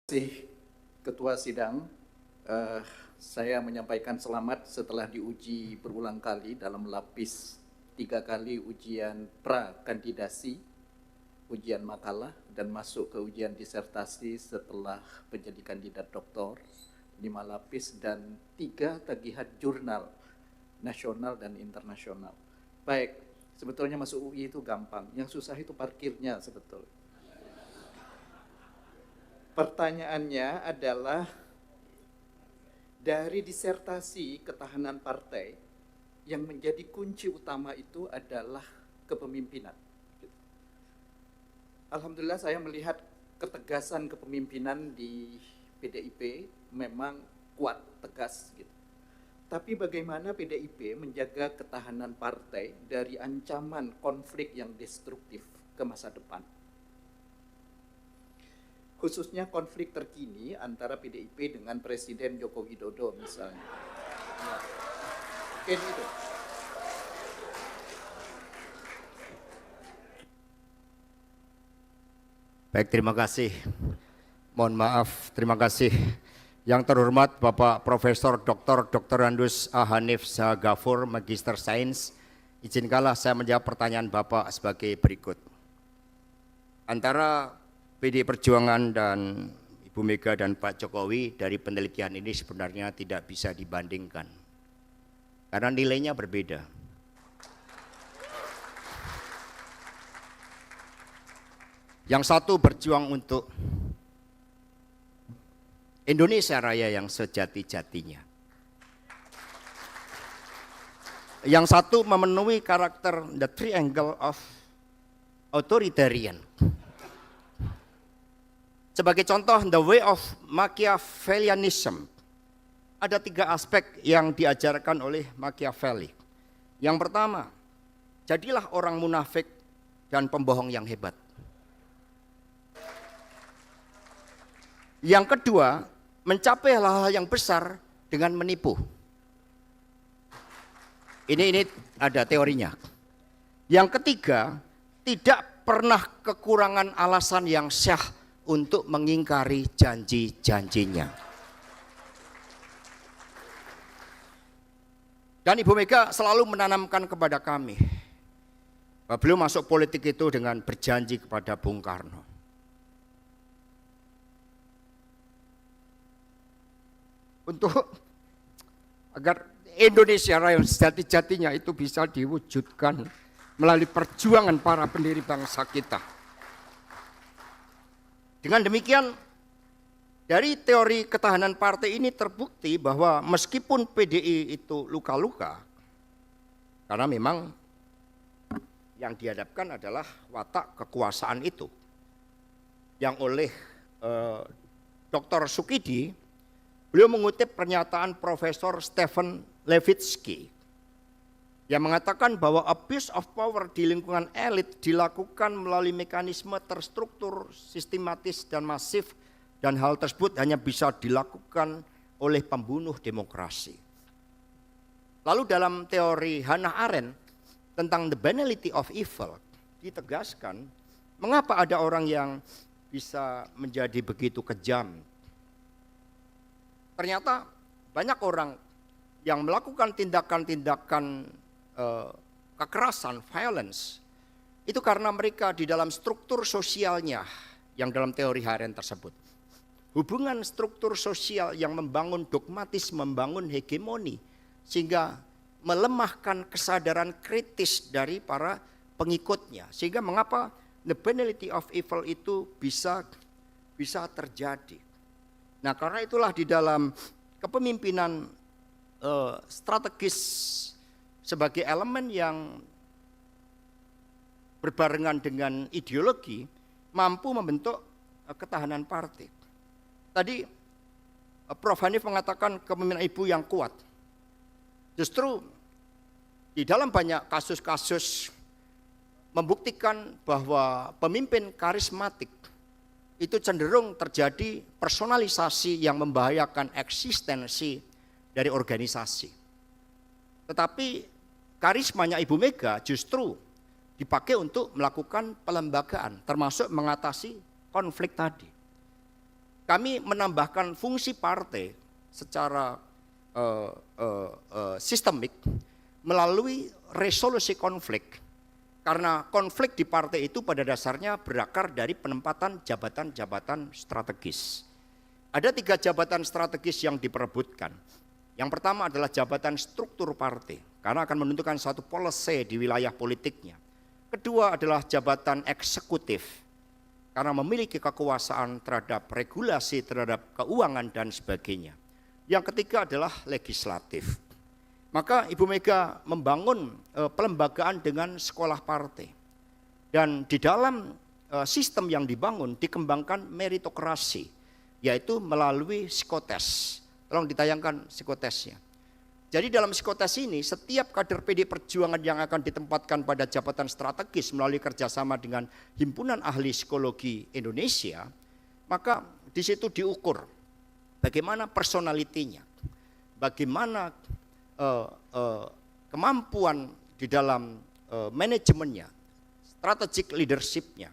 Terima kasih Ketua Sidang. Saya menyampaikan selamat setelah diuji berulang kali dalam lapis 3 kali ujian pra-kandidasi, ujian makalah, dan masuk ke ujian disertasi setelah menjadi kandidat doktor, 5 lapis, dan 3 tagihan jurnal nasional dan internasional. Baik, sebetulnya masuk UI itu gampang, yang susah itu parkirnya sebetulnya. Pertanyaannya adalah dari disertasi ketahanan partai yang menjadi kunci utama itu adalah kepemimpinan. Alhamdulillah saya melihat ketegasan kepemimpinan di PDIP memang kuat, tegas gitu. Tapi bagaimana PDIP menjaga ketahanan partai dari ancaman konflik yang destruktif ke masa depan? Khususnya konflik terkini antara PDIP dengan Presiden Joko Widodo misalnya. Ya. Mungkin itu. Baik, terima kasih. Mohon maaf, terima kasih. Yang terhormat Bapak Profesor Dr. Andus A. Hanif Zahagafur, Magister Sains. Izinkanlah saya menjawab pertanyaan Bapak sebagai berikut. Antara PD Perjuangan dan Ibu Mega dan Pak Jokowi dari penelitian ini sebenarnya tidak bisa dibandingkan. Karena nilainya berbeda. Yang satu berjuang untuk Indonesia Raya yang sejati-jatinya. Yang satu memenuhi karakter the triangle of authoritarian. Sebagai contoh, the way of Machiavellianism. Ada 3 aspek yang diajarkan oleh Machiavelli. Yang pertama, jadilah orang munafik dan pembohong yang hebat. Yang kedua, mencapai hal-hal yang besar dengan menipu. Ini ada teorinya. Yang ketiga, tidak pernah kekurangan alasan yang syah untuk mengingkari janji-janjinya. Dan Ibu Mega selalu menanamkan kepada kami bahwa beliau masuk politik itu dengan berjanji kepada Bung Karno. Untuk agar Indonesia Raya sejati-jatinya itu bisa diwujudkan melalui perjuangan para pendiri bangsa kita. Dengan demikian, dari teori ketahanan partai ini terbukti bahwa meskipun PDI itu luka-luka, karena memang yang dihadapkan adalah watak kekuasaan itu, yang oleh Dr. Sukidi, beliau mengutip pernyataan Profesor Stephen Levitsky yang mengatakan bahwa abuse of power di lingkungan elit dilakukan melalui mekanisme terstruktur, sistematis, dan masif, dan hal tersebut hanya bisa dilakukan oleh pembunuh demokrasi. Lalu dalam teori Hannah Arendt tentang the banality of evil ditegaskan mengapa ada orang yang bisa menjadi begitu kejam. Ternyata banyak orang yang melakukan tindakan-tindakan kekerasan, violence, itu karena mereka di dalam struktur sosialnya yang dalam teori Arendt tersebut. Hubungan struktur sosial yang membangun dogmatisme, membangun hegemoni, sehingga melemahkan kesadaran kritis dari para pengikutnya. Sehingga mengapa the banality of evil itu bisa terjadi. Nah, karena itulah di dalam kepemimpinan strategis sebagai elemen yang berbarengan dengan ideologi mampu membentuk ketahanan partai. Tadi Prof. Hanif mengatakan kepemimpinan ibu yang kuat. Justru di dalam banyak kasus-kasus membuktikan bahwa pemimpin karismatik itu cenderung terjadi personalisasi yang membahayakan eksistensi dari organisasi. Tetapi karismanya Ibu Mega justru dipakai untuk melakukan pelembagaan, termasuk mengatasi konflik tadi. kami menambahkan fungsi partai secara sistemik melalui resolusi konflik. Karena konflik di partai itu pada dasarnya berakar dari penempatan jabatan-jabatan strategis. Ada 3 jabatan strategis yang diperebutkan. Yang pertama adalah jabatan struktur partai, karena akan menentukan satu policy di wilayah politiknya. Kedua adalah jabatan eksekutif, karena memiliki kekuasaan terhadap regulasi, terhadap keuangan dan sebagainya. Yang ketiga adalah legislatif. Maka Ibu Mega membangun pelembagaan dengan sekolah partai. Dan di dalam sistem yang dibangun dikembangkan meritokrasi, yaitu melalui psikotes. Tolong ditayangkan psikotesnya. Jadi dalam psikotes ini setiap kader PD Perjuangan yang akan ditempatkan pada jabatan strategis melalui kerjasama dengan Himpunan Ahli Psikologi Indonesia, maka di situ diukur bagaimana personalitinya, bagaimana kemampuan di dalam manajemennya, strategic leadership-nya,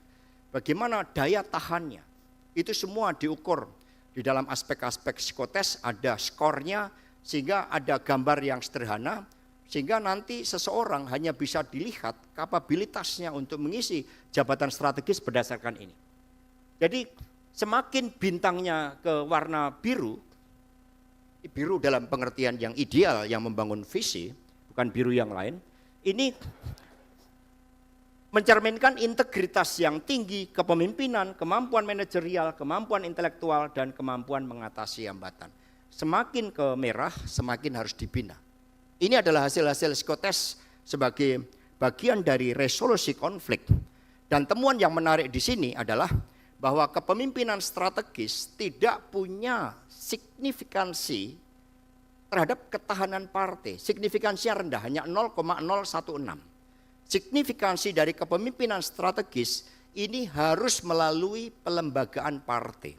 bagaimana daya tahannya, itu semua diukur di dalam aspek-aspek psikotes, ada skornya, sehingga ada gambar yang sederhana, sehingga nanti seseorang hanya bisa dilihat kapabilitasnya untuk mengisi jabatan strategis berdasarkan ini. Jadi semakin bintangnya ke warna biru, biru dalam pengertian yang ideal yang membangun visi, bukan biru yang lain, ini mencerminkan integritas yang tinggi, kepemimpinan, kemampuan manajerial, kemampuan intelektual, dan kemampuan mengatasi hambatan. Semakin ke merah, semakin harus dibina. Ini adalah hasil-hasil psikotes sebagai bagian dari resolusi konflik. Dan temuan yang menarik di sini adalah bahwa kepemimpinan strategis tidak punya signifikansi terhadap ketahanan partai. Signifikansinya rendah, hanya 0,016. Signifikansi dari kepemimpinan strategis ini harus melalui pelembagaan partai.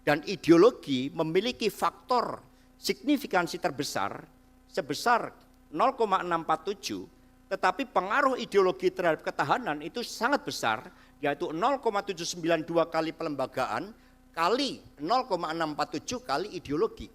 Dan ideologi memiliki faktor signifikansi terbesar sebesar 0,647, tetapi pengaruh ideologi terhadap ketahanan itu sangat besar, yaitu 0,792 kali pelembagaan kali 0,647 kali ideologi.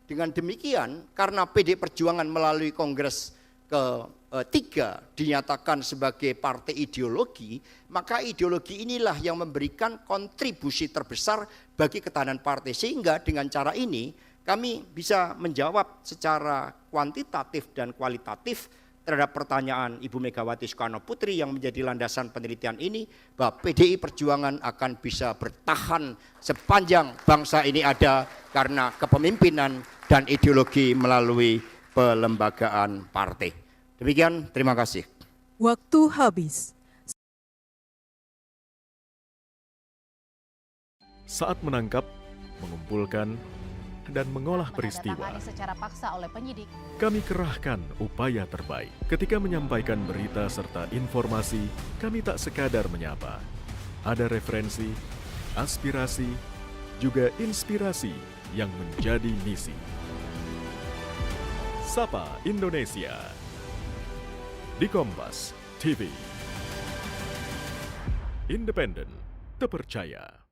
Dengan demikian, karena PD Perjuangan melalui Kongres ketiga dinyatakan sebagai partai ideologi, maka ideologi inilah yang memberikan kontribusi terbesar bagi ketahanan partai. Sehingga dengan cara ini kami bisa menjawab secara kuantitatif dan kualitatif terhadap pertanyaan Ibu Megawati Soekarno Putri yang menjadi landasan penelitian ini, bahwa PDI Perjuangan akan bisa bertahan sepanjang bangsa ini ada karena kepemimpinan dan ideologi melalui pelembagaan partai. Demikian, terima kasih. Waktu habis. Saat menangkap, mengumpulkan, dan mengolah peristiwa, menandatangani secara paksa oleh penyidik, kami kerahkan upaya terbaik. Ketika menyampaikan berita serta informasi, kami tak sekadar menyapa. Ada referensi, aspirasi, juga inspirasi yang menjadi misi. Sapa Indonesia di Kompas TV. Independen, terpercaya.